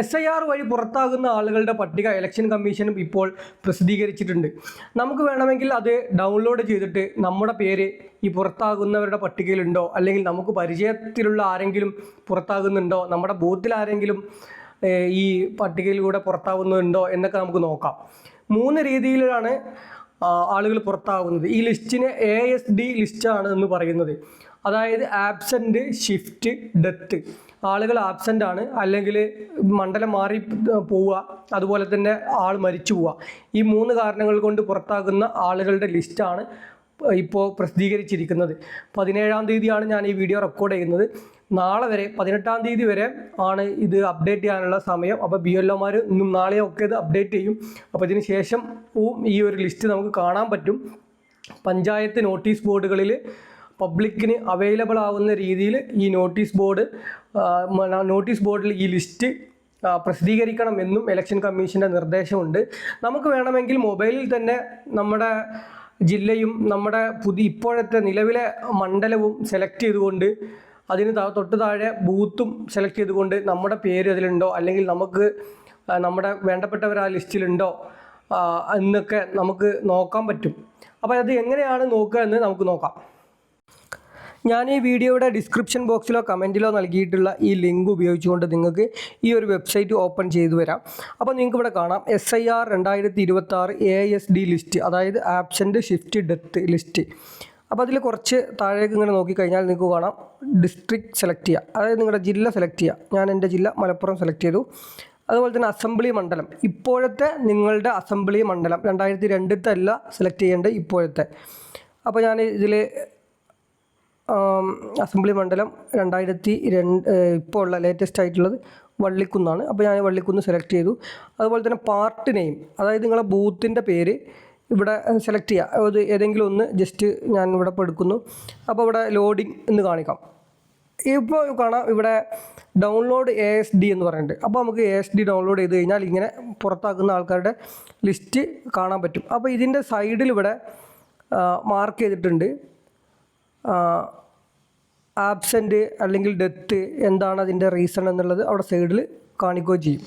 SIR വഴി പുറത്താകുന്ന ആളുകളുടെ പട്ടിക ഇലക്ഷൻ കമ്മീഷനും ഇപ്പോൾ പ്രസിദ്ധീകരിച്ചിട്ടുണ്ട്. നമുക്ക് വേണമെങ്കിൽ അത് ഡൗൺലോഡ് ചെയ്തിട്ട് നമ്മുടെ പേര് ഈ പുറത്താകുന്നവരുടെ പട്ടികയിലുണ്ടോ, അല്ലെങ്കിൽ നമുക്ക് പരിചയത്തിലുള്ള ആരെങ്കിലും പുറത്താകുന്നുണ്ടോ, നമ്മുടെ ബൂത്തിൽ ആരെങ്കിലും ഈ പട്ടികയിലൂടെ പുറത്താകുന്നുണ്ടോ എന്നൊക്കെ നമുക്ക് നോക്കാം. 3 രീതിയിലാണ് ആളുകൾ പുറത്താകുന്നത്. ഈ ലിസ്റ്റിനെ ASD ലിസ്റ്റാണ് എന്ന് പറയുന്നത്. അതായത് ആബ്സെൻറ്റ്, ഷിഫ്റ്റ്, ഡെത്ത്. ആളുകൾ ആബ്സെൻ്റ് ആണ്, അല്ലെങ്കിൽ മണ്ഡലം മാറി പോവുക, അതുപോലെ തന്നെ ആൾ മരിച്ചു പോവുക. ഈ 3 കാരണങ്ങൾ കൊണ്ട് പുറത്താകുന്ന ആളുകളുടെ ലിസ്റ്റാണ് ഇപ്പോൾ പ്രസിദ്ധീകരിച്ചിരിക്കുന്നത്. 17-ാം തീയതിയാണ് ഞാൻ ഈ വീഡിയോ റെക്കോർഡ് ചെയ്യുന്നത്. നാളെ വരെ 18-ാം തീയതി വരെ ആണ് ഇത് അപ്ഡേറ്റ് ചെയ്യാനുള്ള സമയം. അപ്പോൾ BLOമാർ ഇന്നും നാളെയും ഒക്കെ ഇത് അപ്ഡേറ്റ് ചെയ്യും. അപ്പോൾ ഇതിന് ശേഷം ഈ ഒരു ലിസ്റ്റ് നമുക്ക് കാണാൻ പറ്റും. പഞ്ചായത്ത് നോട്ടീസ് ബോർഡുകളിൽ പബ്ലിക്കിന് അവൈലബിൾ ആവുന്ന രീതിയിൽ ഈ നോട്ടീസ് ബോർഡിൽ ഈ ലിസ്റ്റ് പ്രസിദ്ധീകരിക്കണം എന്നും ഇലക്ഷൻ കമ്മീഷൻ്റെ നിർദ്ദേശമുണ്ട്. നമുക്ക് വേണമെങ്കിൽ മൊബൈലിൽ തന്നെ നമ്മുടെ ജില്ലയും നമ്മുടെ ഇപ്പോഴത്തെ നിലവിലെ മണ്ഡലവും സെലക്ട് ചെയ്തുകൊണ്ട് അതിന് തൊട്ട് താഴെ ബൂത്തും സെലക്ട് ചെയ്തുകൊണ്ട് നമ്മുടെ പേര് അതിലുണ്ടോ, അല്ലെങ്കിൽ നമുക്ക് നമ്മുടെ വേണ്ടപ്പെട്ടവർ ആ ലിസ്റ്റിലുണ്ടോ എന്നൊക്കെ നമുക്ക് നോക്കാൻ പറ്റും. അപ്പോൾ അത് എങ്ങനെയാണ് നോക്കുക എന്ന് നമുക്ക് നോക്കാം. ഞാൻ ഈ വീഡിയോയുടെ ഡിസ്ക്രിപ്ഷൻ ബോക്സിലോ കമൻറ്റിലോ നൽകിയിട്ടുള്ള ഈ ലിങ്ക് ഉപയോഗിച്ചുകൊണ്ട് നിങ്ങൾക്ക് ഈ ഒരു വെബ്സൈറ്റ് ഓപ്പൺ ചെയ്തു വരാം. അപ്പോൾ നിങ്ങൾക്ക് ഇവിടെ കാണാം SIR 2026 ASD ലിസ്റ്റ്, അതായത് ആബ്സെൻറ്റ്, ഷിഫ്റ്റ്, ഡെത്ത് ലിസ്റ്റ്. അപ്പോൾ അതിൽ കുറച്ച് താഴേക്ക് ഇങ്ങനെ നോക്കിക്കഴിഞ്ഞാൽ നിങ്ങൾക്ക് കാണാം ഡിസ്ട്രിക്ട് സെലക്ട് ചെയ്യുക, അതായത് നിങ്ങളുടെ ജില്ല സെലക്ട് ചെയ്യുക. ഞാൻ എൻ്റെ ജില്ല മലപ്പുറം സെലക്ട് ചെയ്തു. അതുപോലെ തന്നെ അസംബ്ലി മണ്ഡലം, ഇപ്പോഴത്തെ നിങ്ങളുടെ അസംബ്ലി മണ്ഡലം 2002 അല്ല സെലക്ട് ചെയ്യേണ്ടത്, ഇപ്പോഴത്തെ. അപ്പോൾ ഞാൻ ഇതിൽ അസംബ്ലി മണ്ഡലം 2002 ഇപ്പോൾ ഉള്ള ലേറ്റസ്റ്റ് ആയിട്ടുള്ളത് വള്ളിക്കുന്നാണ്. അപ്പോൾ ഞാൻ വള്ളിക്കുന്ന് സെലക്ട് ചെയ്തു. അതുപോലെ തന്നെ പാർട്ട് നെയിം, അതായത് നിങ്ങളെ ബൂത്തിൻ്റെ പേര് ഇവിടെ സെലക്ട് ചെയ്യുക. അത് ഏതെങ്കിലും ഒന്ന് ജസ്റ്റ് ഞാൻ ഇവിടെ ഇപ്പോൾ എടുക്കുന്നു. അപ്പോൾ ഇവിടെ ലോഡിങ് എന്ന് കാണിക്കാം. ഇപ്പോൾ കാണാം ഇവിടെ ഡൗൺലോഡ് ASD എന്ന് പറയുന്നുണ്ട്. അപ്പോൾ നമുക്ക് ASD ഡൗൺലോഡ് ചെയ്ത് കഴിഞ്ഞാൽ ഇങ്ങനെ പുറത്താക്കുന്ന ആൾക്കാരുടെ ലിസ്റ്റ് കാണാൻ പറ്റും. അപ്പോൾ ഇതിൻ്റെ സൈഡിൽ ഇവിടെ മാർക്ക് ചെയ്തിട്ടുണ്ട് ആബ്സെൻറ്റ് അല്ലെങ്കിൽ ഡെത്ത്, എന്താണ് അതിൻ്റെ റീസൺ എന്നുള്ളത് അവിടെ സൈഡിൽ കാണിക്കുകയും ചെയ്യും.